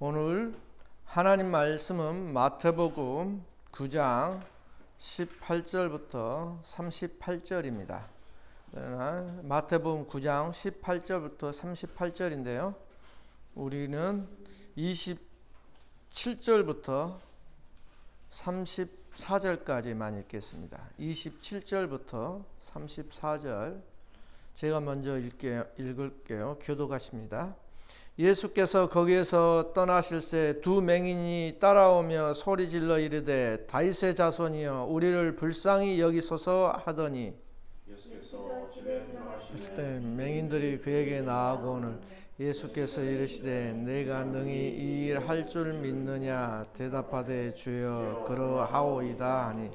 오늘 하나님 말씀은 마태복음 9장 18절부터 38절입니다. 마태복음 9장 18절부터 38절인데요. 우리는 27절부터 34절까지만 읽겠습니다. 27절부터 34절 제가 먼저 읽을게요. 교독하십니다. 예수께서 거기에서 떠나실새 두 맹인이 따라오며 소리질러 이르되 다윗의 자손이여 우리를 불쌍히 여기소서 하더니 그때 맹인들이 그에게 나아오거늘 예수께서 이르시되 내가 능히 이 일 할 줄 믿느냐 대답하되 주여 그러하오이다 하니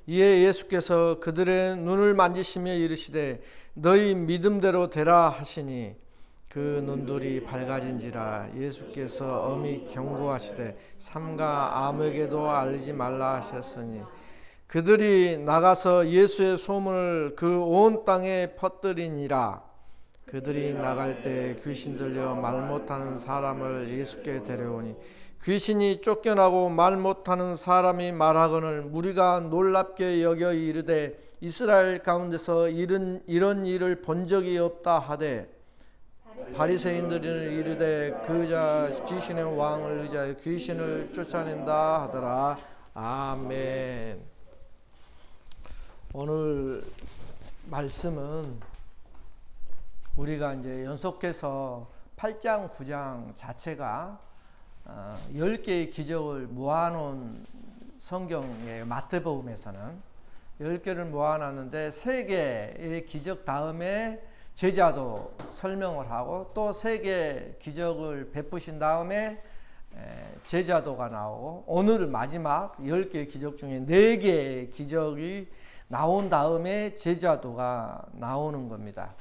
이에 예수께서 그들의 눈을 만지시며 이르시되 너희 믿음대로 되라 하시니 그 눈들이 밝아진지라. 예수께서 엄히 경고하시되 삼가 아무에게도 알리지 말라 하셨으니 그들이 나가서 예수의 소문을 그 온 땅에 퍼뜨리니라. 그들이 나갈 때 귀신 들려 말 못하는 사람을 예수께 데려오니 귀신이 쫓겨나고 말 못하는 사람이 말하거늘 무리가 놀랍게 여겨 이르되 이스라엘 가운데서 이런 일을 본 적이 없다 하되 바리새인들은 이르되 그자 귀신의 왕을 의지하여 귀신을 쫓아낸다 하더라. 아멘. 오늘 말씀은 우리가 이제 연속해서 8장 9장 자체가 10개의 기적을 모아놓은 성경의 마태복음에서는 10개를 모아놨는데 3개의 기적 다음에 제자도 설명을 하고 또 3개 기적을 베푸신 다음에 제자도가 나오고 오늘 마지막 10개의 기적 중에 4개의 기적이 나온 다음에 제자도가 나오는 겁니다.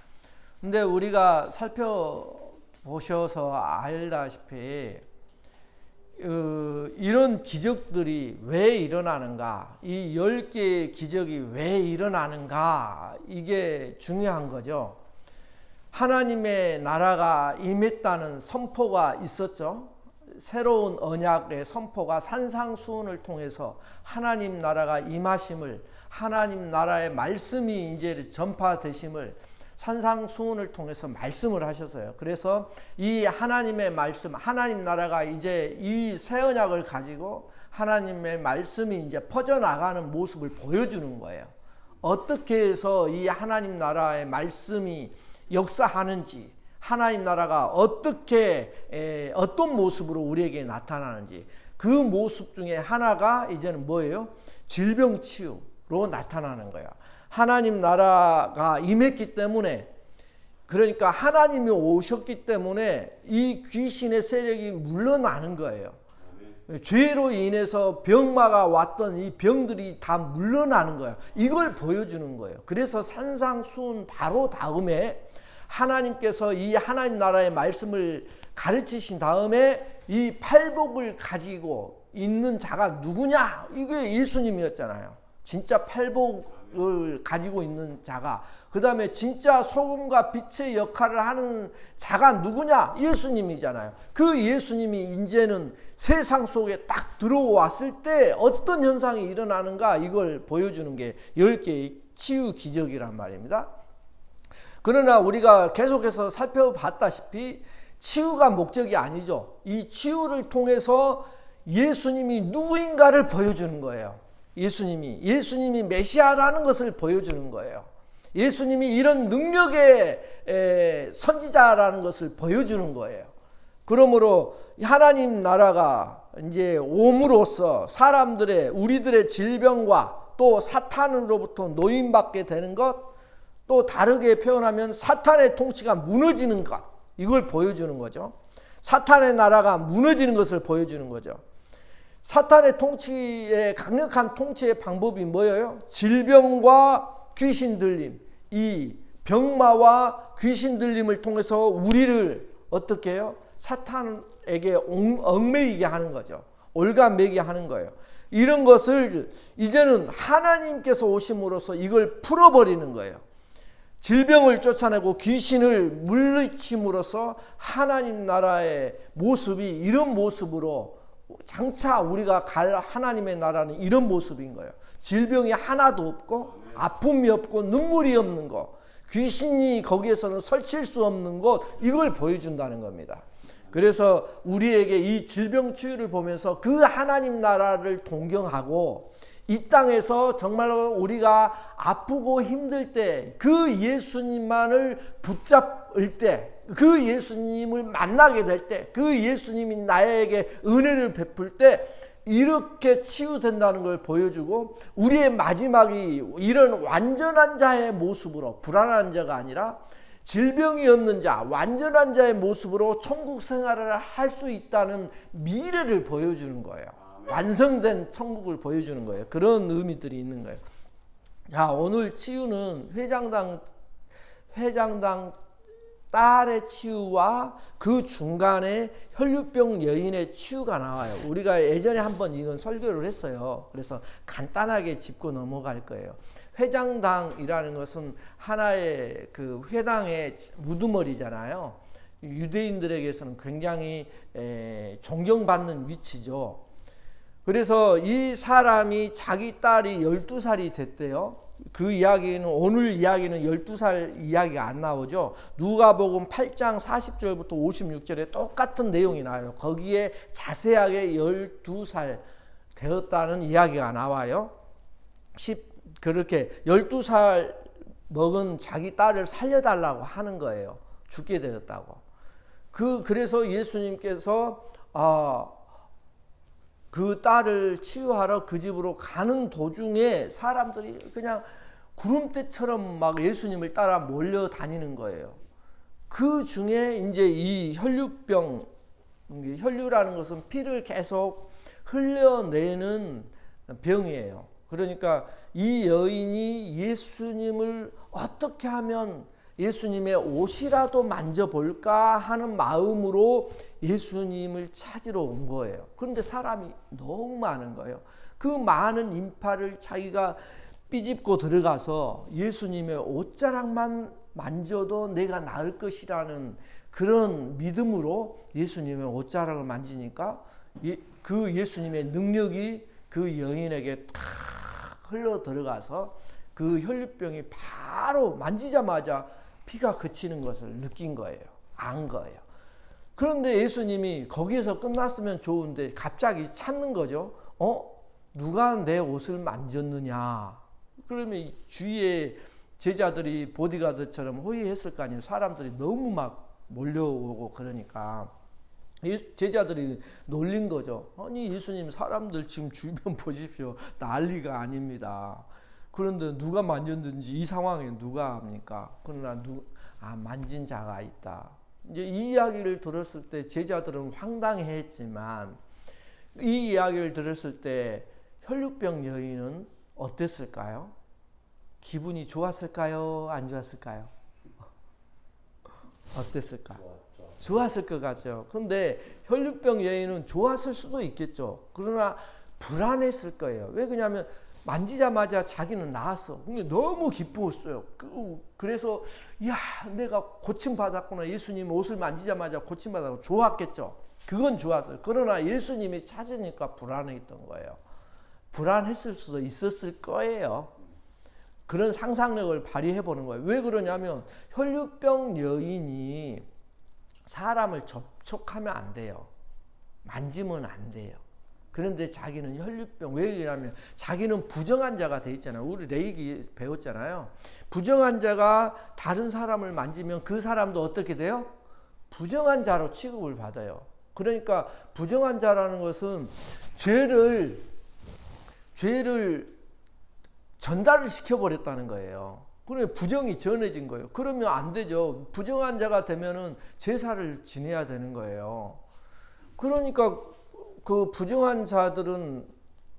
근데 우리가 살펴보셔서 알다시피 이런 기적들이 왜 일어나는가, 이 10개의 기적이 왜 일어나는가, 이게 중요한 거죠. 하나님의 나라가 임했다는 선포가 있었죠. 새로운 언약의 선포가 산상수훈을 통해서 하나님 나라가 임하심을, 하나님 나라의 말씀이 이제 전파되심을 산상수훈을 통해서 말씀을 하셨어요. 그래서 이 하나님의 말씀, 하나님 나라가 이제 이 새 언약을 가지고 하나님의 말씀이 이제 퍼져나가는 모습을 보여주는 거예요. 어떻게 해서 이 하나님 나라의 말씀이 역사하는지, 하나님 나라가 어떻게 어떤 모습으로 우리에게 나타나는지, 그 모습 중에 하나가 이제는 뭐예요? 질병치유로 나타나는 거예요. 하나님 나라가 임했기 때문에, 그러니까 하나님이 오셨기 때문에 이 귀신의 세력이 물러나는 거예요. 죄로 인해서 병마가 왔던 이 병들이 다 물러나는 거예요. 이걸 보여주는 거예요. 그래서 산상수훈 바로 다음에 하나님께서 이 하나님 나라의 말씀을 가르치신 다음에 이 팔복을 가지고 있는 자가 누구냐? 이게 예수님이었잖아요. 진짜 팔복을 가지고 있는 자가, 그 다음에 진짜 소금과 빛의 역할을 하는 자가 누구냐? 예수님이잖아요. 그 예수님이 이제는 세상 속에 딱 들어왔을 때 어떤 현상이 일어나는가, 이걸 보여주는 게 10개의 치유 기적이란 말입니다. 그러나 우리가 계속해서 살펴봤다시피 치유가 목적이 아니죠. 이 치유를 통해서 예수님이 누구인가를 보여주는 거예요. 예수님이 메시아라는 것을 보여주는 거예요. 예수님이 이런 능력의 선지자라는 것을 보여주는 거예요. 그러므로 하나님 나라가 이제 옴으로써 우리들의 질병과 또 사탄으로부터 노임받게 되는 것, 또 다르게 표현하면 사탄의 통치가 무너지는 것, 이걸 보여주는 거죠. 사탄의 나라가 무너지는 것을 보여주는 거죠. 사탄의 통치의 강력한 통치의 방법이 뭐예요? 질병과 귀신 들림, 이 병마와 귀신 들림을 통해서 우리를 어떻게 해요? 사탄에게 얽매이게 하는 거죠. 올가매게 하는 거예요. 이런 것을 이제는 하나님께서 오심으로써 이걸 풀어버리는 거예요. 질병을 쫓아내고 귀신을 물리침으로써 하나님 나라의 모습이 이런 모습으로 장차 우리가 갈 하나님의 나라는 이런 모습인 거예요. 질병이 하나도 없고 아픔이 없고 눈물이 없는 것, 귀신이 거기에서는 설칠 수 없는 것, 이걸 보여준다는 겁니다. 그래서 우리에게 이 질병 치유를 보면서 그 하나님 나라를 동경하고 이 땅에서 정말로 우리가 아프고 힘들 때 그 예수님만을 붙잡을 때, 그 예수님을 만나게 될 때, 그 예수님이 나에게 은혜를 베풀 때 이렇게 치유된다는 걸 보여주고, 우리의 마지막이 이런 완전한 자의 모습으로, 불안한 자가 아니라 질병이 없는 자, 완전한 자의 모습으로 천국 생활을 할 수 있다는 미래를 보여주는 거예요. 완성된 천국을 보여주는 거예요. 그런 의미들이 있는 거예요. 자, 오늘 치유는 회장당 딸의 치유와 그 중간에 혈류병 여인의 치유가 나와요. 우리가 예전에 한번 이건 설교를 했어요. 그래서 간단하게 짚고 넘어갈 거예요. 회장당이라는 것은 하나의 그 회당의 우두머리잖아요. 유대인들에게서는 굉장히 존경받는 위치죠. 그래서 이 사람이 자기 딸이 12살이 됐대요. 그 이야기는, 오늘 이야기는 12살 이야기가 안 나오죠. 누가복음 8장 40절부터 56절에 똑같은 내용이 나와요. 거기에 자세하게 12살 되었다는 이야기가 나와요. 그렇게 12살 먹은 자기 딸을 살려달라고 하는 거예요. 죽게 되었다고. 그래서 예수님께서 그 딸을 치유하러 그 집으로 가는 도중에 사람들이 그냥 구름대처럼 막 예수님을 따라 몰려다니는 거예요. 그 중에 이제 이 혈류병, 혈류라는 것은 피를 계속 흘려내는 병이에요. 그러니까 이 여인이 예수님을 어떻게 하면 예수님의 옷이라도 만져볼까 하는 마음으로 예수님을 찾으러 온 거예요. 그런데 사람이 너무 많은 거예요. 그 많은 인파를 자기가 삐집고 들어가서 예수님의 옷자락만 만져도 내가 나을 것이라는 그런 믿음으로 예수님의 옷자락을 만지니까 그 예수님의 능력이 그 여인에게 탁 흘러 들어가서 그 혈류병이 바로 만지자마자 피가 그치는 것을 느낀 거예요. 안 거예요. 그런데 예수님이 거기에서 끝났으면 좋은데 갑자기 찾는 거죠. 누가 내 옷을 만졌느냐. 그러면 주위에 제자들이 보디가드처럼 호위했을 거 아니에요. 사람들이 너무 막 몰려오고 그러니까 제자들이 놀린 거죠. 아니 예수님, 사람들 지금 주변 보십시오. 난리가 아닙니다. 그런데 누가 만졌는지 이 상황에 누가 합니까? 그러나 만진 자가 있다. 이제 이 이야기를 들었을 때 제자들은 황당해했지만 이 이야기를 들었을 때 혈류병 여인은 어땠을까요? 기분이 좋았을까요? 안 좋았을까요? 어땠을까? 좋았을 것 같죠. 그런데 혈류병 여인은 좋았을 수도 있겠죠. 그러나 불안했을 거예요. 왜 그러냐면 만지자마자 자기는 나았어. 너무 기쁘었어요. 그래서 야, 내가 고침받았구나. 예수님 옷을 만지자마자 고침받았고 좋았겠죠. 그건 좋았어요. 그러나 예수님이 찾으니까 불안했던 거예요. 불안했을 수도 있었을 거예요. 그런 상상력을 발휘해 보는 거예요. 왜 그러냐면 혈류병 여인이 사람을 접촉하면 안 돼요. 만지면 안 돼요. 그런데 자기는 혈류병, 왜 그러냐면 자기는 부정한 자가 돼 있잖아요. 우리 레이기 배웠잖아요. 부정한 자가 다른 사람을 만지면 그 사람도 어떻게 돼요? 부정한 자로 취급을 받아요. 그러니까 부정한 자라는 것은 죄를 전달을 시켜버렸다는 거예요. 그러면 부정이 전해진 거예요. 그러면 안 되죠. 부정한 자가 되면은 제사를 지내야 되는 거예요. 그러니까 그 부정한 자들은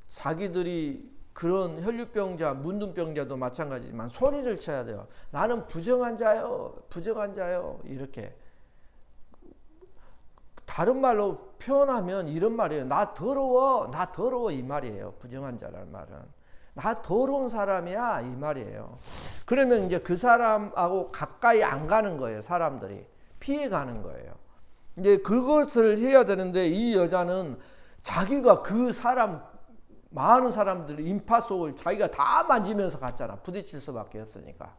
자기들이 그런 혈류병자, 문둥병자도 마찬가지지만 소리를 쳐야 돼요. 나는 부정한 자요, 부정한 자요. 이렇게. 다른 말로 표현하면 이런 말이에요. 나 더러워, 나 더러워 이 말이에요. 부정한 자라는 말은. 나 더러운 사람이야 이 말이에요. 그러면 이제 그 사람하고 가까이 안 가는 거예요. 사람들이 피해 가는 거예요. 이제 그것을 해야 되는데 이 여자는 자기가 그 사람 많은 사람들의 인파 속을 자기가 다 만지면서 갔잖아. 부딪힐 수밖에 없으니까.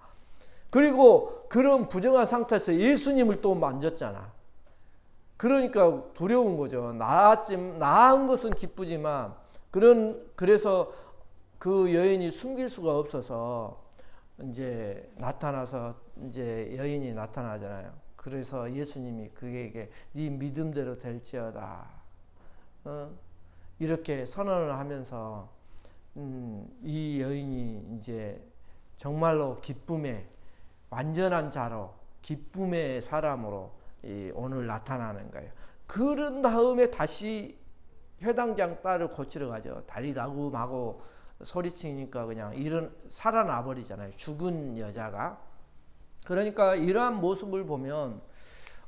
그리고 그런 부정한 상태에서 예수님을 또 만졌잖아. 그러니까 두려운 거죠. 나은 것은 기쁘지만 그래서 그 여인이 숨길 수가 없어서 이제 나타나서 이제 여인이 나타나잖아요. 그래서 예수님이 그에게 네 믿음대로 될지어다. 이렇게 선언을 하면서 이 여인이 이제 정말로 기쁨의 완전한 자로 기쁨의 사람으로 오늘 나타나는 거예요. 그런 다음에 다시 회당장 딸을 고치러 가죠. 달리다고 마고 소리치니까 그냥 살아나 버리잖아요. 죽은 여자가. 그러니까 이러한 모습을 보면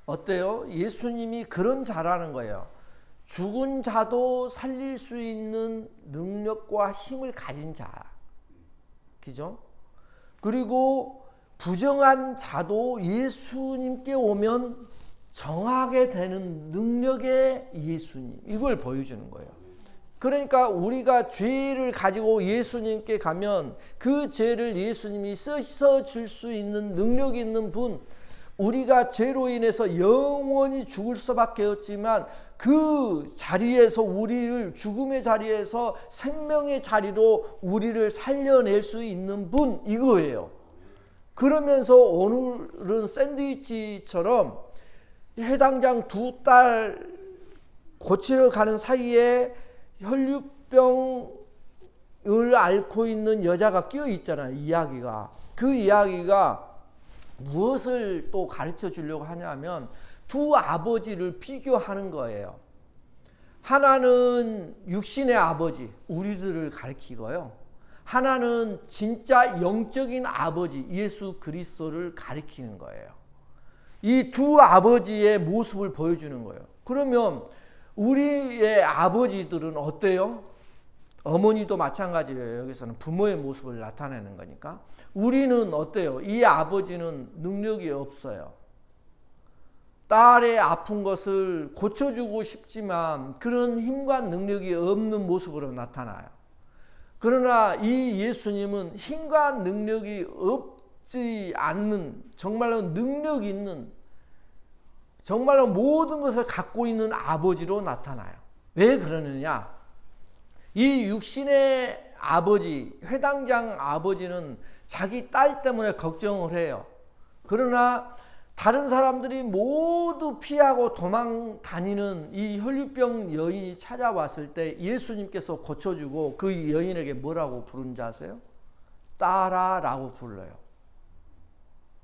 어때요? 예수님이 그런 자라는 거예요. 죽은 자도 살릴 수 있는 능력과 힘을 가진 자. 그죠? 그리고 부정한 자도 예수님께 오면 정하게 되는 능력의 예수님. 이걸 보여주는 거예요. 그러니까 우리가 죄를 가지고 예수님께 가면 그 죄를 예수님이 씻어줄 수 있는 능력이 있는 분, 우리가 죄로 인해서 영원히 죽을 수밖에 없지만 그 자리에서 우리를 죽음의 자리에서 생명의 자리로 우리를 살려낼 수 있는 분, 이거예요. 그러면서 오늘은 샌드위치처럼 해당장 두 딸 고치러 가는 사이에 혈류병을 앓고 있는 여자가 끼어 있잖아요. 이야기가. 그 이야기가 무엇을 또 가르쳐 주려고 하냐면 두 아버지를 비교하는 거예요. 하나는 육신의 아버지, 우리들을 가리키고요. 하나는 진짜 영적인 아버지, 예수 그리스도를 가리키는 거예요. 이 두 아버지의 모습을 보여주는 거예요. 그러면 우리의 아버지들은 어때요? 어머니도 마찬가지예요. 여기서는 부모의 모습을 나타내는 거니까. 우리는 어때요? 이 아버지는 능력이 없어요. 딸의 아픈 것을 고쳐주고 싶지만 그런 힘과 능력이 없는 모습으로 나타나요. 그러나 이 예수님은 힘과 능력이 없지 않는, 정말로 능력 있는, 정말로 모든 것을 갖고 있는 아버지로 나타나요. 왜 그러느냐? 이 육신의 아버지, 회당장 아버지는 자기 딸 때문에 걱정을 해요. 그러나 다른 사람들이 모두 피하고 도망 다니는 이 혈류병 여인이 찾아왔을 때 예수님께서 고쳐주고 그 여인에게 뭐라고 부른지 아세요? 딸아라고 불러요.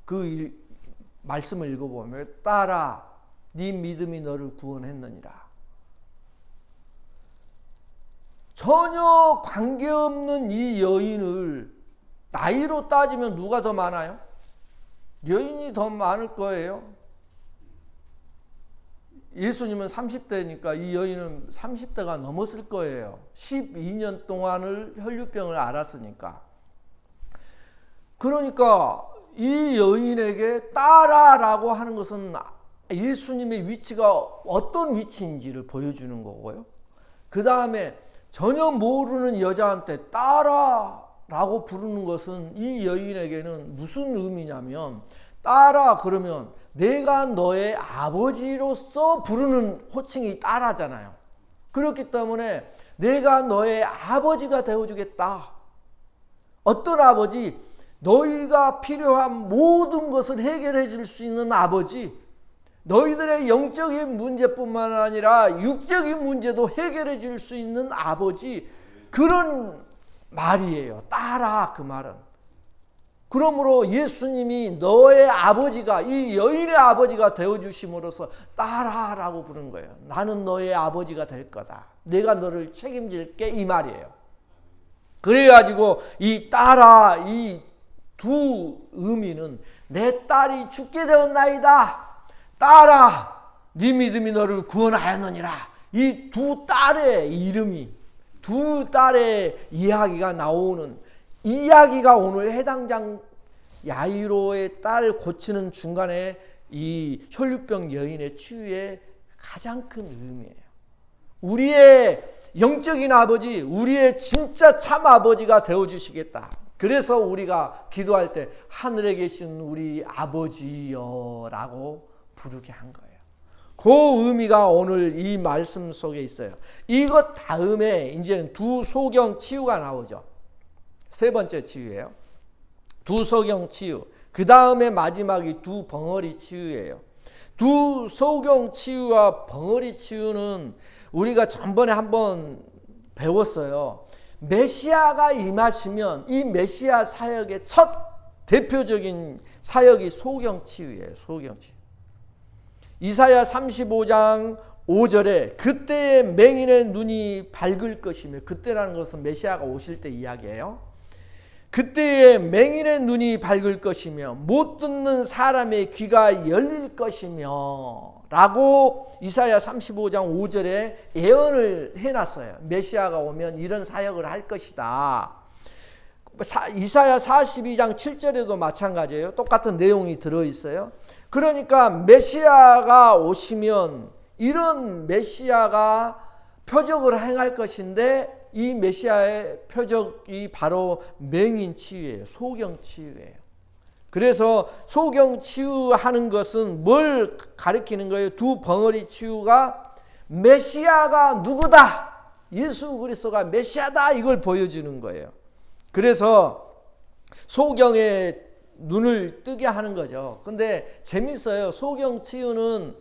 그 말씀을 읽어보면 딸아, 네 믿음이 너를 구원했느니라. 전혀 관계없는 이 여인을 나이로 따지면 누가 더 많아요? 여인이 더 많을 거예요. 예수님은 30대니까 이 여인은 30대가 넘었을 거예요. 12년 동안을 혈류병을 앓았으니까. 그러니까 이 여인에게 딸아라고 하는 것은 예수님의 위치가 어떤 위치인지를 보여주는 거고요. 그 다음에 전혀 모르는 여자한테 딸아라고 부르는 것은 이 여인에게는 무슨 의미냐면, 딸아 그러면 내가 너의 아버지로서 부르는 호칭이 딸아잖아요. 그렇기 때문에 내가 너의 아버지가 되어주겠다. 어떤 아버지? 너희가 필요한 모든 것을 해결해 줄 수 있는 아버지, 너희들의 영적인 문제뿐만 아니라 육적인 문제도 해결해 줄 수 있는 아버지, 그런 말이에요. 딸아, 그 말은. 그러므로 예수님이 너의 아버지가, 이 여인의 아버지가 되어주심으로써 딸아라고 부른 거예요. 나는 너의 아버지가 될 거다. 내가 너를 책임질게, 이 말이에요. 그래가지고 이 딸아, 이 두 의미는 내 딸이 죽게 되었나이다. 딸아, 네 믿음이 너를 구원하였느니라. 이 두 딸의 이름이 두 딸의 이야기가 나오는 이야기가 오늘 해당장 야이로의 딸 고치는 중간에 이 혈류병 여인의 치유의 가장 큰 의미예요. 우리의 영적인 아버지, 우리의 진짜 참 아버지가 되어주시겠다. 그래서 우리가 기도할 때 하늘에 계신 우리 아버지여 라고 부르게 한 거예요. 그 의미가 오늘 이 말씀 속에 있어요. 이것 다음에 이제는 두 소경 치유가 나오죠. 세 번째 치유예요. 두 소경 치유. 그 다음에 마지막이 두 벙어리 치유예요. 두 소경 치유와 벙어리 치유는 우리가 전번에 한번 배웠어요. 메시아가 임하시면 이 메시아 사역의 첫 대표적인 사역이 소경 치유예요. 소경 치유. 이사야 35장 5절에 그때의 맹인의 눈이 밝을 것이며, 그때라는 것은 메시아가 오실 때 이야기예요. 그때의 맹인의 눈이 밝을 것이며 못 듣는 사람의 귀가 열릴 것이며 라고 이사야 35장 5절에 예언을 해놨어요. 메시아가 오면 이런 사역을 할 것이다. 이사야 42장 7절에도 마찬가지예요. 똑같은 내용이 들어있어요. 그러니까 메시아가 오시면 이런 메시아가 표적을 행할 것인데, 이 메시아의 표적이 바로 맹인 치유예요. 소경 치유예요. 그래서 소경 치유하는 것은 뭘 가리키는 거예요? 두 벙어리 치유가 메시아가 누구다, 예수 그리스도가 메시아다, 이걸 보여주는 거예요. 그래서 소경의 눈을 뜨게 하는 거죠. 근데 재밌어요. 소경 치유는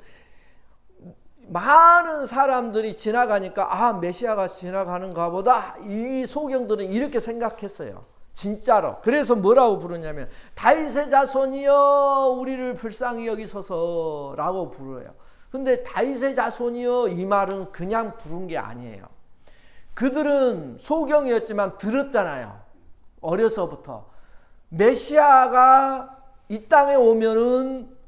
많은 사람들이 지나가니까 아, 메시아가 지나가는가 보다, 이 소경들은 이렇게 생각했어요. 진짜로. 그래서 뭐라고 부르냐면 다윗의 자손이여 우리를 불쌍히 여기소서 라고 부르요. 근데 다윗의 자손이여 이 말은 그냥 부른 게 아니에요. 그들은 소경이었지만 들었잖아요. 어려서부터 메시아가 이 땅에 오면은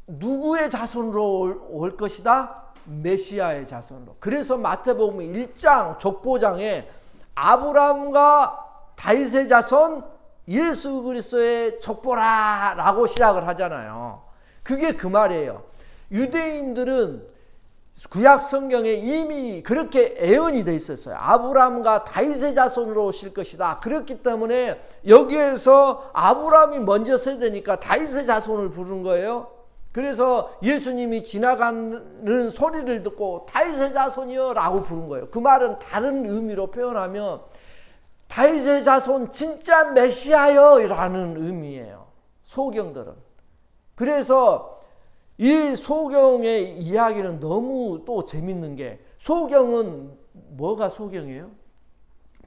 누구의 자손으로 올 것이다? 메시아의 자손으로. 그래서 마태복음 1장 족보장에 아브라함과 다윗의 자손 예수 그리스도의 족보라 라고 시작을 하잖아요. 그게 그 말이에요. 유대인들은 구약 성경에 이미 그렇게 예언이 돼 있었어요. 아브라함과 다윗의 자손으로 오실 것이다. 그렇기 때문에 여기에서 아브라함이 먼저 세대니까 다윗의 자손을 부른 거예요. 그래서 예수님이 지나가는 소리를 듣고 다윗의 자손이여 라고 부른 거예요. 그 말은 다른 의미로 표현하면 다윗의 자손 진짜 메시아여 라는 의미예요. 소경들은. 그래서 이 소경의 이야기는 너무 또 재밌는 게, 소경은 뭐가 소경이에요?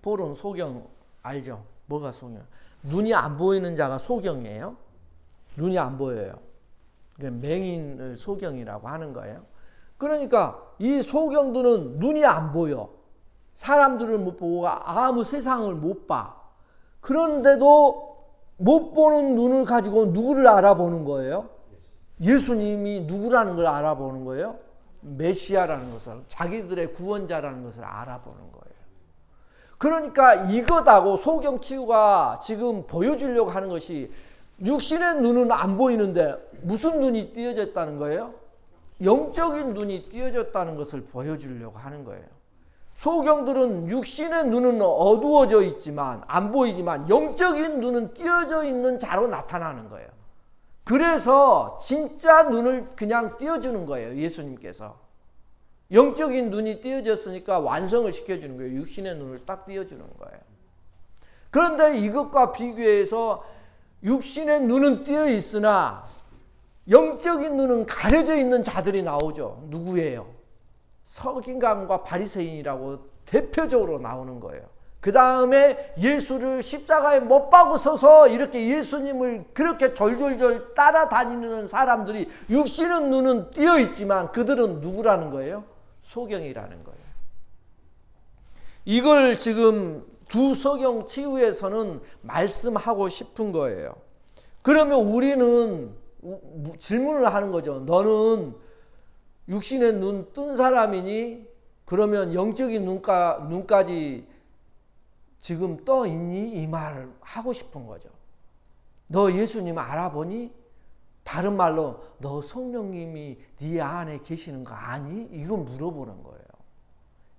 폴은 소경 알죠? 뭐가 소경? 눈이 안 보이는 자가 소경이에요. 눈이 안 보여요. 맹인을 소경이라고 하는 거예요. 그러니까 이 소경들은 눈이 안 보여. 사람들을 못 보고 아무 세상을 못 봐. 그런데도 못 보는 눈을 가지고 누구를 알아보는 거예요? 예수님이 누구라는 걸 알아보는 거예요? 메시아라는 것을, 자기들의 구원자라는 것을 알아보는 거예요. 그러니까 이것하고 소경 치유가 지금 보여주려고 하는 것이, 육신의 눈은 안 보이는데 무슨 눈이 띄어졌다는 거예요? 영적인 눈이 띄어졌다는 것을 보여주려고 하는 거예요. 소경들은 육신의 눈은 어두워져 있지만, 안 보이지만 영적인 눈은 띄어져 있는 자로 나타나는 거예요. 그래서 진짜 눈을 그냥 띄워주는 거예요. 예수님께서 영적인 눈이 띄어졌으니까 완성을 시켜주는 거예요. 육신의 눈을 딱 띄워주는 거예요. 그런데 이것과 비교해서 육신의 눈은 띄어 있으나 영적인 눈은 가려져 있는 자들이 나오죠. 누구예요? 서기관과 바리새인이라고 대표적으로 나오는 거예요. 그 다음에 예수를 십자가에 못 박으셔서 이렇게 예수님을 그렇게 졸졸졸 따라다니는 사람들이 육신의 눈은 띄어 있지만 그들은 누구라는 거예요? 소경이라는 거예요. 이걸 지금 두 소경 치유에서는 말씀하고 싶은 거예요. 그러면 우리는 질문을 하는 거죠. 너는 육신의 눈 뜬 사람이니 그러면 영적인 눈까지 지금 떠 있니? 이 말을 하고 싶은 거죠. 너 예수님 알아보니? 다른 말로 너 성령님이 네 안에 계시는 거 아니? 이거 물어보는 거예요.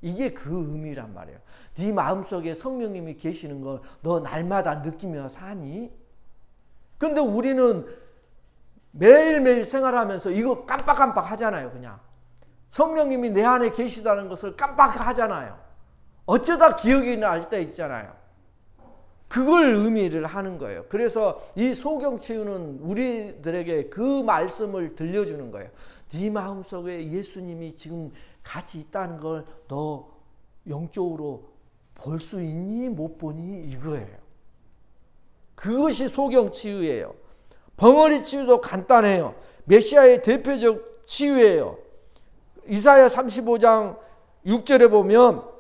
이게 그 의미란 말이에요. 네 마음속에 성령님이 계시는 거 너 날마다 느끼며 사니? 근데 우리는 매일매일 생활하면서 이거 깜빡깜빡 하잖아요. 그냥 성령님이 내 안에 계시다는 것을 깜빡하잖아요. 어쩌다 기억이 날 때 있잖아요. 그걸 의미를 하는 거예요. 그래서 이 소경치유는 우리들에게 그 말씀을 들려주는 거예요. 네 마음속에 예수님이 지금 같이 있다는 걸 너 영적으로 볼 수 있니? 못 보니? 이거예요. 그것이 소경치유예요. 벙어리 치유도 간단해요. 메시아의 대표적 치유예요. 이사야 35장 6절에 보면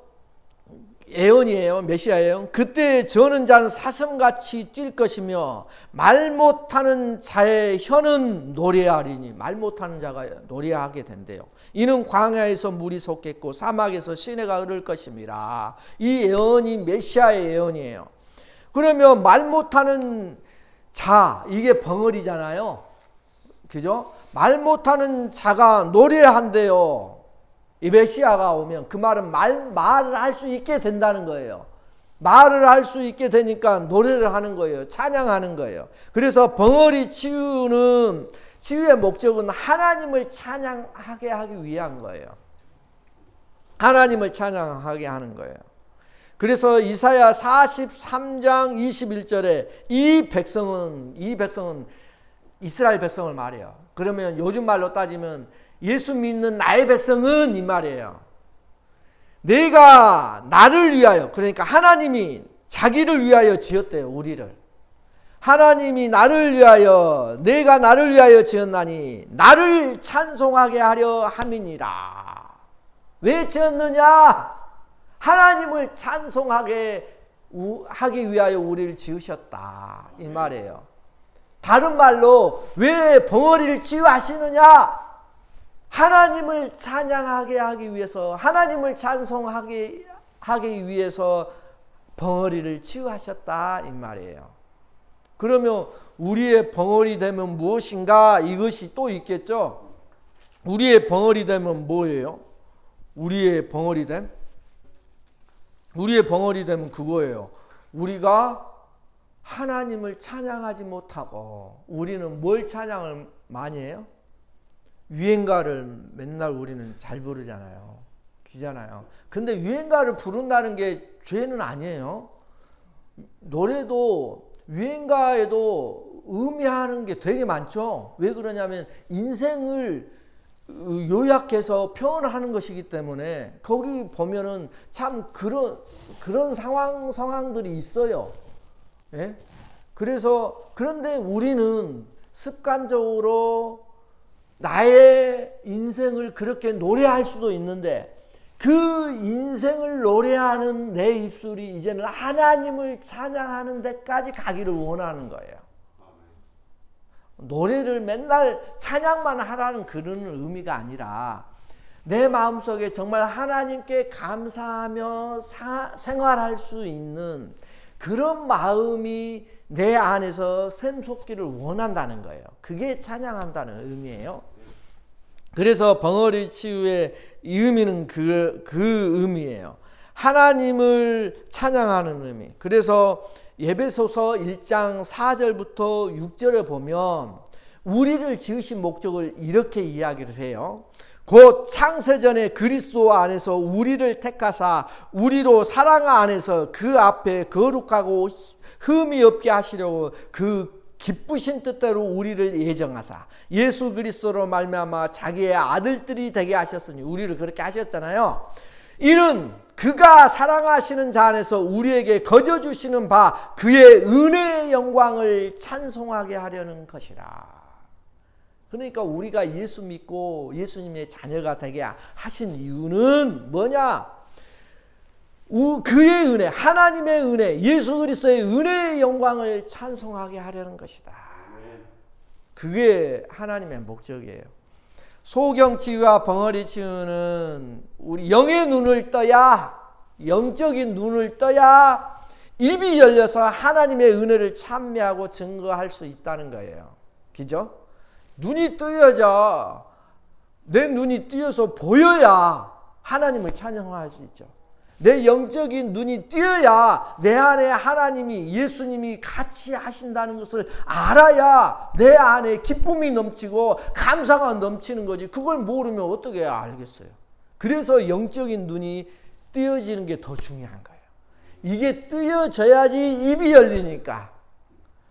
예언이에요. 메시아 예언. 그때 저는 자는 사슴같이 뛸 것이며 말 못하는 자의 혀는 노래하리니. 말 못하는 자가 노래하게 된대요. 이는 광야에서 물이 솟겠고 사막에서 시내가 흐를 것임이라. 이 예언이 메시아의 예언이에요. 그러면 말 못하는 자, 이게 벙어리잖아요. 그죠? 말 못하는 자가 노래한대요. 이 메시아가 오면 그 말은 말을 할 수 있게 된다는 거예요. 말을 할 수 있게 되니까 노래를 하는 거예요. 찬양하는 거예요. 그래서 벙어리 치유의 목적은 하나님을 찬양하게 하기 위한 거예요. 하나님을 찬양하게 하는 거예요. 그래서 이사야 43장 21절에 이 백성은 이스라엘 백성을 말해요. 그러면 요즘 말로 따지면 예수 믿는 나의 백성은 이 말이에요. 내가 나를 위하여, 그러니까 하나님이 자기를 위하여 지었대요. 우리를. 하나님이 나를 위하여, 내가 나를 위하여 지었나니 나를 찬송하게 하려 함이니라. 왜 지었느냐? 하나님을 찬송하게 하기 위하여 우리를 지으셨다. 이 말이에요. 다른 말로 왜 벙어리를 치유하시느냐? 하나님을 찬양하게 하기 위해서, 하나님을 찬송하게 하기 위해서 벙어리를 치유하셨다. 이 말이에요. 그러면 우리의 벙어리 되면 무엇인가? 이것이 또 있겠죠. 우리의 벙어리 되면 뭐예요? 우리의 벙어리 됨? 우리의 벙어리 되면 그거예요. 우리가 하나님을 찬양하지 못하고 우리는 뭘 찬양을 많이 해요? 유행가를 맨날 우리는 잘 부르잖아요. 기잖아요. 근데 유행가를 부른다는 게 죄는 아니에요. 노래도 유행가에도 의미하는 게 되게 많죠. 왜 그러냐면 인생을 요약해서 표현하는 것이기 때문에 거기 보면은 참 그런 상황들이 있어요. 예? 그래서 그런데 우리는 습관적으로 나의 인생을 그렇게 노래할 수도 있는데 그 인생을 노래하는 내 입술이 이제는 하나님을 찬양하는 데까지 가기를 원하는 거예요. 노래를 맨날 찬양만 하라는 그런 의미가 아니라 내 마음속에 정말 하나님께 감사하며 생활할 수 있는 그런 마음이 내 안에서 샘솟기를 원한다는 거예요. 그게 찬양한다는 의미예요. 그래서 벙어리 치유의 의미는 그 의미예요. 하나님을 찬양하는 의미. 그래서 에베소서 1장 4절부터 6절에 보면 우리를 지으신 목적을 이렇게 이야기를 해요. 곧 창세전에 그리스도 안에서 우리를 택하사 우리로 사랑 안에서 그 앞에 거룩하고 흠이 없게 하시려고 그 기쁘신 뜻대로 우리를 예정하사 예수 그리스도로 말미암아 자기의 아들들이 되게 하셨으니 우리를 그렇게 하셨잖아요. 이는 그가 사랑하시는 자 안에서 우리에게 거저 주시는 바 그의 은혜의 영광을 찬송하게 하려는 것이라. 그러니까 우리가 예수 믿고 예수님의 자녀가 되게 하신 이유는 뭐냐? 그의 은혜, 하나님의 은혜, 예수 그리스도의 은혜의 영광을 찬송하게 하려는 것이다. 그게 하나님의 목적이에요. 소경 치유와 벙어리 치유는 우리 영의 눈을 떠야, 영적인 눈을 떠야 입이 열려서 하나님의 은혜를 찬미하고 증거할 수 있다는 거예요. 그죠? 눈이 뜨여져, 내 눈이 뜨여서 보여야 하나님을 찬양할 수 있죠. 내 영적인 눈이 뜨여야 내 안에 하나님이, 예수님이 같이 하신다는 것을 알아야 내 안에 기쁨이 넘치고 감사가 넘치는 거지. 그걸 모르면 어떻게 알겠어요? 그래서 영적인 눈이 뜨여지는 게 더 중요한 거예요. 이게 뜨여져야지 입이 열리니까.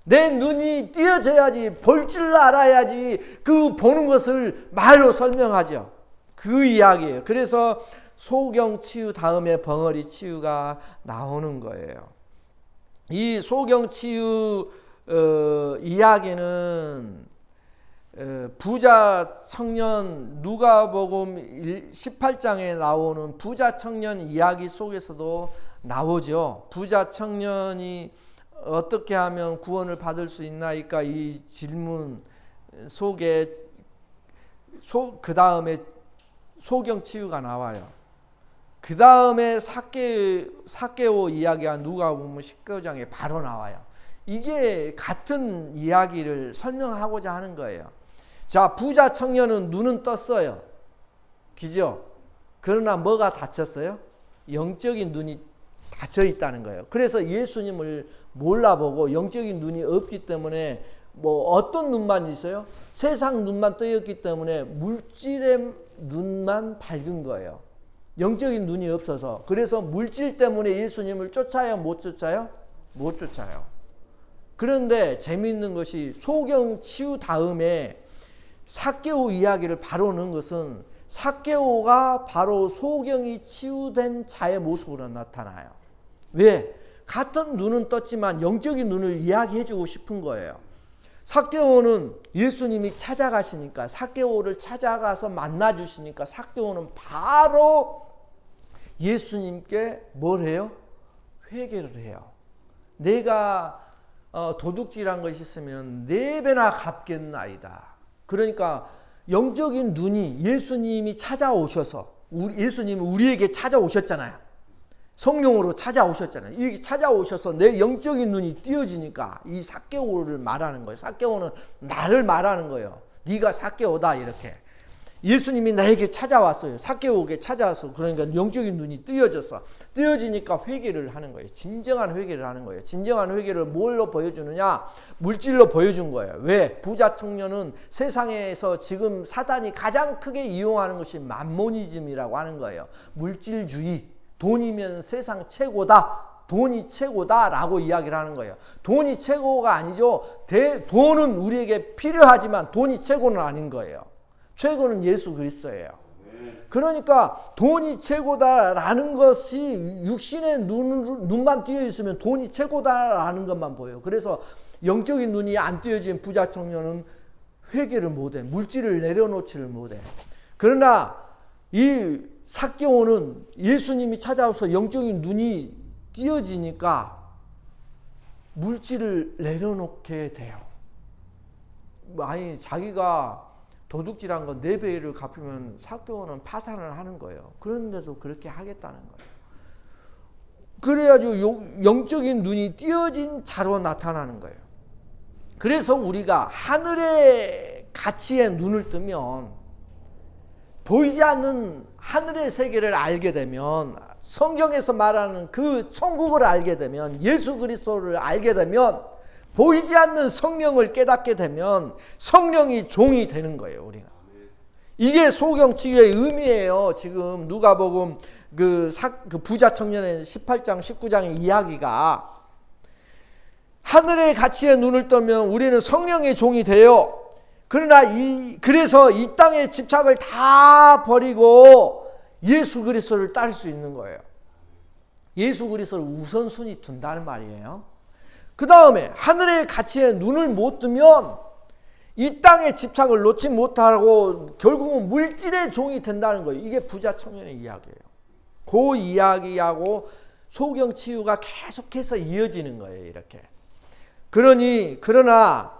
내 눈이 뜨여져야지, 볼 줄 알아야지 그 보는 것을 말로 설명하죠. 그 이야기예요. 그래서 소경 치유 다음에 벙어리 치유가 나오는 거예요. 이 소경 치유 이야기는 부자 청년, 누가복음 18장에 나오는 부자 청년 이야기 속에서도 나오죠. 부자 청년이 어떻게 하면 구원을 받을 수 있나이까, 이 질문 속에 그 다음에 소경 치유가 나와요. 그 다음에 삭개오 이야기가 누가복음 19장에 바로 나와요. 이게 같은 이야기를 설명하고자 하는 거예요. 자, 부자 청년은 눈은 떴어요. 그죠? 그러나 뭐가 닫혔어요? 영적인 눈이 닫혀 있다는 거예요. 그래서 예수님을 몰라보고 영적인 눈이 없기 때문에 뭐 어떤 눈만 있어요? 세상 눈만 뜨였기 때문에 물질의 눈만 밝은 거예요. 영적인 눈이 없어서. 그래서 물질 때문에 예수님을 쫓아요? 못 쫓아요? 못 쫓아요. 그런데 재미있는 것이 소경 치유 다음에 삭개오 이야기를 바로 넣은 것은 삭개오가 바로 소경이 치유된 자의 모습으로 나타나요. 왜? 같은 눈은 떴지만 영적인 눈을 이야기해주고 싶은 거예요. 삭개오는 예수님이 찾아가시니까, 삭개오를 찾아가서 만나주시니까 삭개오는 바로 예수님께 뭘 해요? 회개를 해요. 내가 도둑질한 것이 있으면 4배나 갚겠나이다. 그러니까 영적인 눈이, 예수님이 찾아오셔서, 예수님은 우리에게 찾아오셨잖아요. 성령으로 찾아오셨잖아요. 이렇게 찾아오셔서 내 영적인 눈이 띄어지니까 이 삭개오를 말하는 거예요. 삭개오는 나를 말하는 거예요. 네가 삭개오다, 이렇게. 예수님이 나에게 찾아왔어요. 삭개오에게 찾아왔어. 그러니까 영적인 눈이 띄어졌어. 띄어지니까 회개를 하는 거예요. 진정한 회개를 하는 거예요. 진정한 회개를 뭘로 보여주느냐? 물질로 보여준 거예요. 왜? 부자 청년은 세상에서 지금 사단이 가장 크게 이용하는 것이 맘모니즘이라고 하는 거예요. 물질주의. 돈이면 세상 최고다. 돈이 최고다 라고 이야기를 하는 거예요. 돈이 최고가 아니죠. 돈은 우리에게 필요하지만 돈이 최고는 아닌 거예요. 최고는 예수 그리스도예요. 그러니까 돈이 최고다라는 것이 육신의 눈만 띄어 있으면 돈이 최고다라는 것만 보여요. 그래서 영적인 눈이 안 띄어진 부자 청년은 회개를 못해. 물질을 내려놓지를 못해. 그러나 이 삭개오는 예수님이 찾아와서 영적인 눈이 띄어지니까 물질을 내려놓게 돼요. 아니, 자기가 도둑질한 거 4배를 갚으면 삭개오는 파산을 하는 거예요. 그런데도 그렇게 하겠다는 거예요. 그래가지고 영적인 눈이 띄어진 자로 나타나는 거예요. 그래서 우리가 하늘의 가치에 눈을 뜨면, 보이지 않는 하늘의 세계를 알게 되면, 성경에서 말하는 그 천국을 알게 되면, 예수 그리스도를 알게 되면, 보이지 않는 성령을 깨닫게 되면 성령이 종이 되는 거예요, 우리가. 이게 소경 치유의 의미예요. 지금 누가복음 그 부자 청년의 18장, 19장의 이야기가, 하늘의 가치에 눈을 뜨면 우리는 성령의 종이 돼요. 그래서 이 땅의 집착을 다 버리고 예수 그리스도를 따를 수 있는 거예요. 예수 그리스도를 우선순위 둔다는 말이에요. 그 다음에 하늘의 가치에 눈을 못 뜨면 이 땅의 집착을 놓지 못하고 결국은 물질의 종이 된다는 거예요. 이게 부자 청년의 이야기예요. 그 이야기하고 소경 치유가 계속해서 이어지는 거예요, 이렇게. 그러나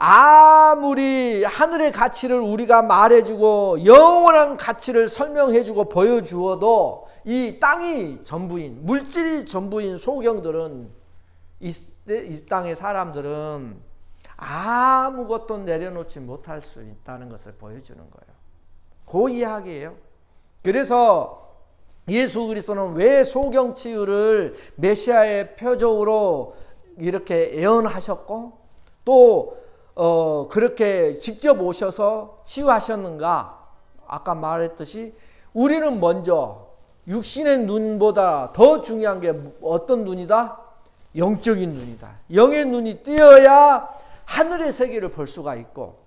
아무리 하늘의 가치를 우리가 말해주고 영원한 가치를 설명해주고 보여주어도 이 땅이 전부인, 물질이 전부인 소경들은, 이 땅의 사람들은 아무것도 내려놓지 못할 수 있다는 것을 보여주는 거예요. 그 이야기예요. 그래서 예수 그리스도는 왜 소경치유를 메시아의 표적으로 이렇게 예언하셨고 또 그렇게 직접 오셔서 치유하셨는가? 아까 말했듯이 우리는 먼저 육신의 눈보다 더 중요한 게 어떤 눈이다? 영적인 눈이다. 영의 눈이 띄어야 하늘의 세계를 볼 수가 있고,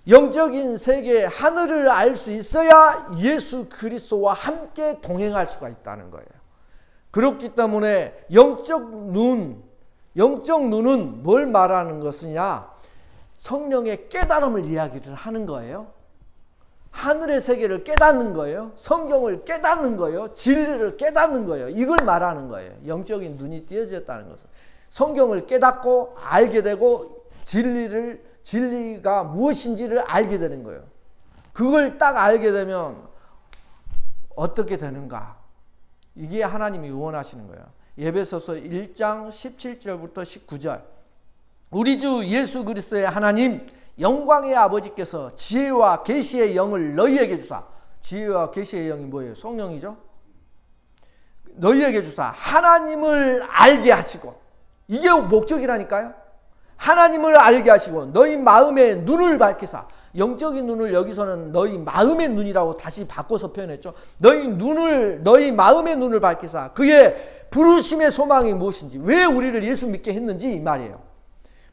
영적인 세계 하늘을 알 수 있어야 예수 그리스도와 함께 동행할 수가 있다는 거예요. 그렇기 때문에 영적 눈은 뭘 말하는 것이냐? 성령의 깨달음을 이야기를 하는 거예요. 하늘의 세계를 깨닫는 거예요. 성경을 깨닫는 거예요. 진리를 깨닫는 거예요. 이걸 말하는 거예요. 영적인 눈이 띄어졌다는 것은 성경을 깨닫고 알게 되고 진리가 무엇인지를 알게 되는 거예요. 그걸 딱 알게 되면 어떻게 되는가? 이게 하나님이 원하시는 거예요. 에베소서 1장 17절부터 19절. 우리 주 예수 그리스도의 하나님 영광의 아버지께서 지혜와 계시의 영을 너희에게 주사. 지혜와 계시의 영이 뭐예요? 성령이죠. 너희에게 주사 하나님을 알게 하시고, 이게 목적이라니까요. 하나님을 알게 하시고 너희 마음의 눈을 밝히사. 영적인 눈을 여기서는 너희 마음의 눈이라고 다시 바꿔서 표현했죠. 너희 마음의 눈을 밝히사 그의 부르심의 소망이 무엇인지, 왜 우리를 예수 믿게 했는지 이 말이에요.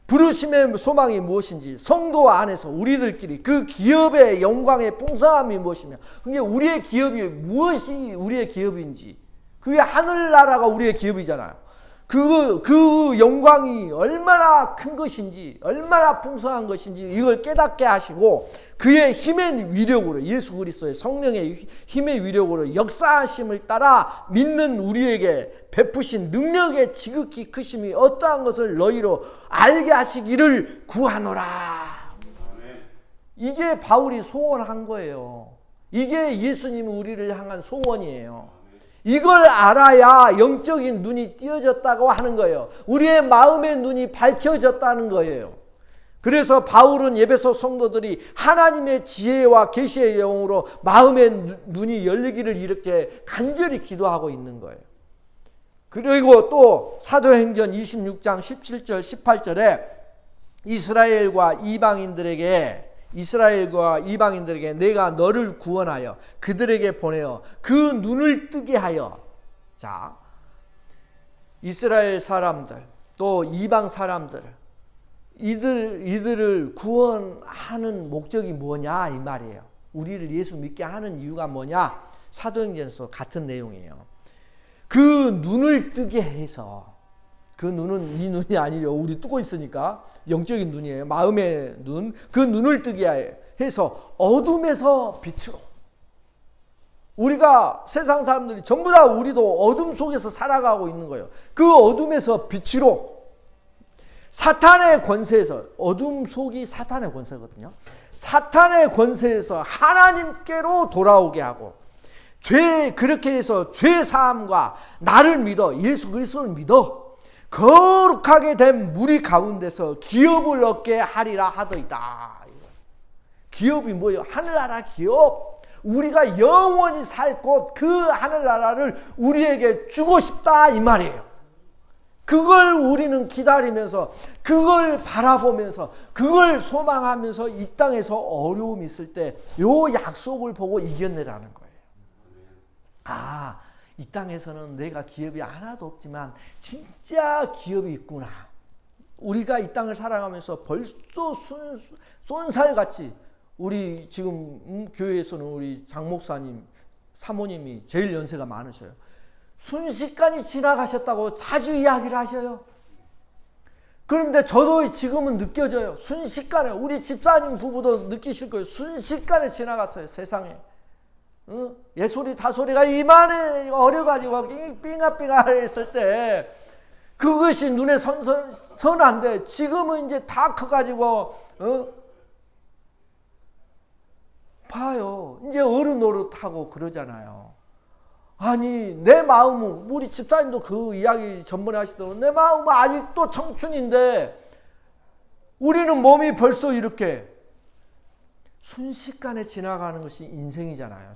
부르심의 소망이 무엇인지, 성도 안에서 우리들끼리 그 기업의 영광의 풍성함이 무엇이며, 그게 우리의 기업이 무엇이 우리의 기업인지, 그게 하늘나라가 우리의 기업이잖아요. 그 영광이 얼마나 큰 것인지, 얼마나 풍성한 것인지 이걸 깨닫게 하시고, 그의 힘의 위력으로, 예수 그리스도의 성령의 힘의 위력으로 역사하심을 따라 믿는 우리에게 베푸신 능력의 지극히 크심이 어떠한 것을 너희로 알게 하시기를 구하노라. 이게 바울이 소원한 거예요. 이게 예수님 우리를 향한 소원이에요. 이걸 알아야 영적인 눈이 띄어졌다고 하는 거예요. 우리의 마음의 눈이 밝혀졌다는 거예요. 그래서 바울은 에베소 성도들이 하나님의 지혜와 계시의 영으로 마음의 눈이 열리기를 이렇게 간절히 기도하고 있는 거예요. 그리고 또 사도행전 26장 17절 18절에 이스라엘과 이방인들에게 내가 너를 구원하여 그들에게 보내어 그 눈을 뜨게 하여. 자, 이스라엘 사람들 또 이방 사람들 이들을 구원하는 목적이 뭐냐 이 말이에요. 우리를 예수 믿게 하는 이유가 뭐냐? 사도행전에서 같은 내용이에요. 그 눈을 뜨게 해서, 그 눈은 이 눈이 아니죠. 우리 뜨고 있으니까 영적인 눈이에요. 마음의 눈. 그 눈을 뜨게 해서 어둠에서 빛으로. 우리가 세상 사람들이 전부 다 우리도 어둠 속에서 살아가고 있는 거예요. 그 어둠에서 빛으로. 사탄의 권세에서, 어둠 속이 사탄의 권세거든요. 사탄의 권세에서 하나님께로 돌아오게 하고, 그렇게 해서 죄 사함과 나를 믿어, 예수 그리스도를 믿어 거룩하게 된 무리 가운데서 기업을 얻게 하리라 하더이다. 기업이 뭐예요? 하늘나라 기업. 우리가 영원히 살 곳, 그 하늘나라를 우리에게 주고 싶다 이 말이에요. 그걸 우리는 기다리면서, 그걸 바라보면서, 그걸 소망하면서 이 땅에서 어려움이 있을 때 요 약속을 보고 이겨내라는 거예요. 아, 이 땅에서는 내가 기업이 하나도 없지만 진짜 기업이 있구나. 우리가 이 땅을 살아가면서 벌써 쏜살같이, 우리 지금 교회에서는 우리 장 목사님, 사모님이 제일 연세가 많으셔요. 순식간에 지나가셨다고 자주 이야기를 하셔요. 그런데 저도 지금은 느껴져요. 순식간에, 우리 집사님 부부도 느끼실 거예요. 순식간에 지나갔어요, 세상에. 예소리 다소리가 이만해 어려가지고 삥아삥아 했을 때 그것이 눈에 선한데 지금은 이제 다 커가지고 봐요. 이제 어른 노릇하고 그러잖아요. 아니 내 마음은 우리 집사님도 그 이야기 전번에 하시더라고요. 내 마음은 아직도 청춘인데 우리는 몸이 벌써 이렇게 순식간에 지나가는 것이 인생이잖아요.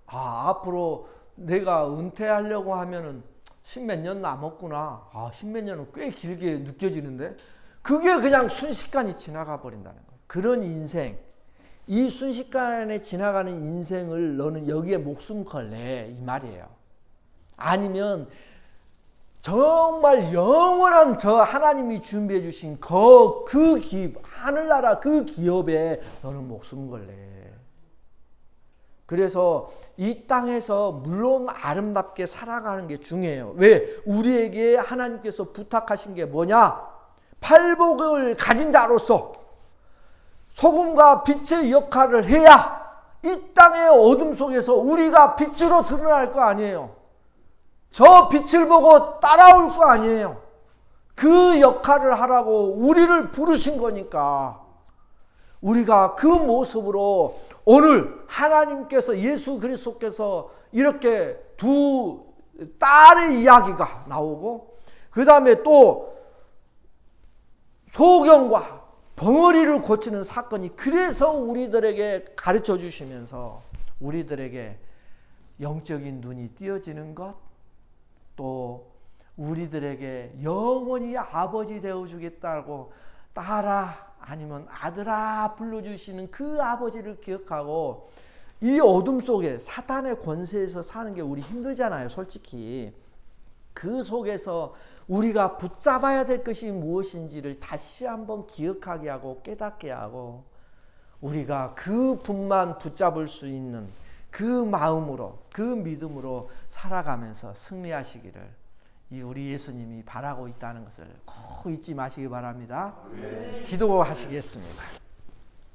앞으로 내가 은퇴하려고 하면은 십몇 년 남았구나. 십몇 년은 꽤 길게 느껴지는데 그게 그냥 순식간에 지나가 버린다는 거예요. 그런 인생, 이 순식간에 지나가는 인생을 너는 여기에 목숨 걸래 이 말이에요. 아니면 정말 영원한 저 하나님이 준비해 주신 그 하늘나라 그 기업에 너는 목숨 걸래. 그래서 이 땅에서 물론 아름답게 살아가는 게 중요해요. 왜? 우리에게 하나님께서 부탁하신 게 뭐냐? 팔복을 가진 자로서 소금과 빛의 역할을 해야 이 땅의 어둠 속에서 우리가 빛으로 드러날 거 아니에요. 저 빛을 보고 따라올 거 아니에요. 그 역할을 하라고 우리를 부르신 거니까 우리가 그 모습으로 오늘 하나님께서 예수 그리스도께서 이렇게 두 딸의 이야기가 나오고 그 다음에 또 소경과 벙어리를 고치는 사건이 그래서 우리들에게 가르쳐 주시면서 우리들에게 영적인 눈이 띄어지는 것, 또 우리들에게 영원히 아버지 되어주겠다고 딸아 아니면 아들아 불러주시는 그 아버지를 기억하고 이 어둠 속에 사탄의 권세에서 사는 게 우리 힘들잖아요. 솔직히 그 속에서 우리가 붙잡아야 될 것이 무엇인지를 다시 한번 기억하게 하고 깨닫게 하고 우리가 그 분만 붙잡을 수 있는 그 마음으로 그 믿음으로 살아가면서 승리하시기를 이 우리 예수님이 바라고 있다는 것을 꼭 잊지 마시기 바랍니다. 기도하시겠습니다.